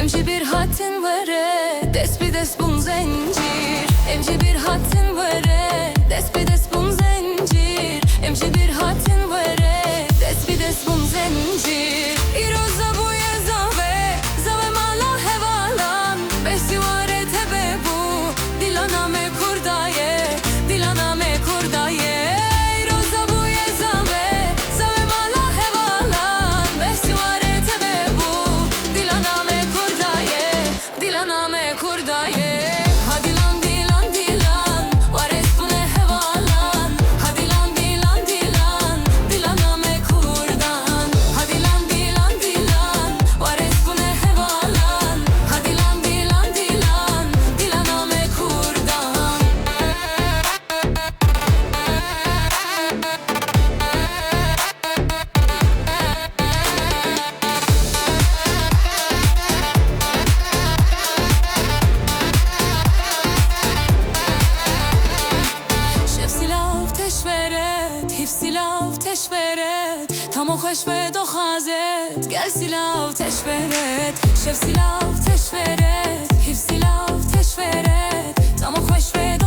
امشي bir hatin vere Des bir des bun zencir Emşi bir hatin vere Des bir des bun zencir Emşi bir hatin vere Des bir des bun zencir İroza bu yezave Zave mala hevalan Besivare tebe bu Dilana me kurdaye Dilana me kurdaye İroza bu yezave Zave mala hevalan Besivare tebe bu Dilana me kurdaye Dilana me kurdaye Hadi lan dilan dilan Vares bu ne hevalan Hadi lan dilan dilan Dilana me kurdan Hadi lan dilan dilan Vares bu ne hevalan Hadi lan dilan dilan Dilana me kurdan شفسیلاف تشورت هیفسیلاف تشورت تامو خوش به دو خازت گل سیلاف تشورت شفسیلاف تشورت هیفسیلاف تشورت تامو خوش به دو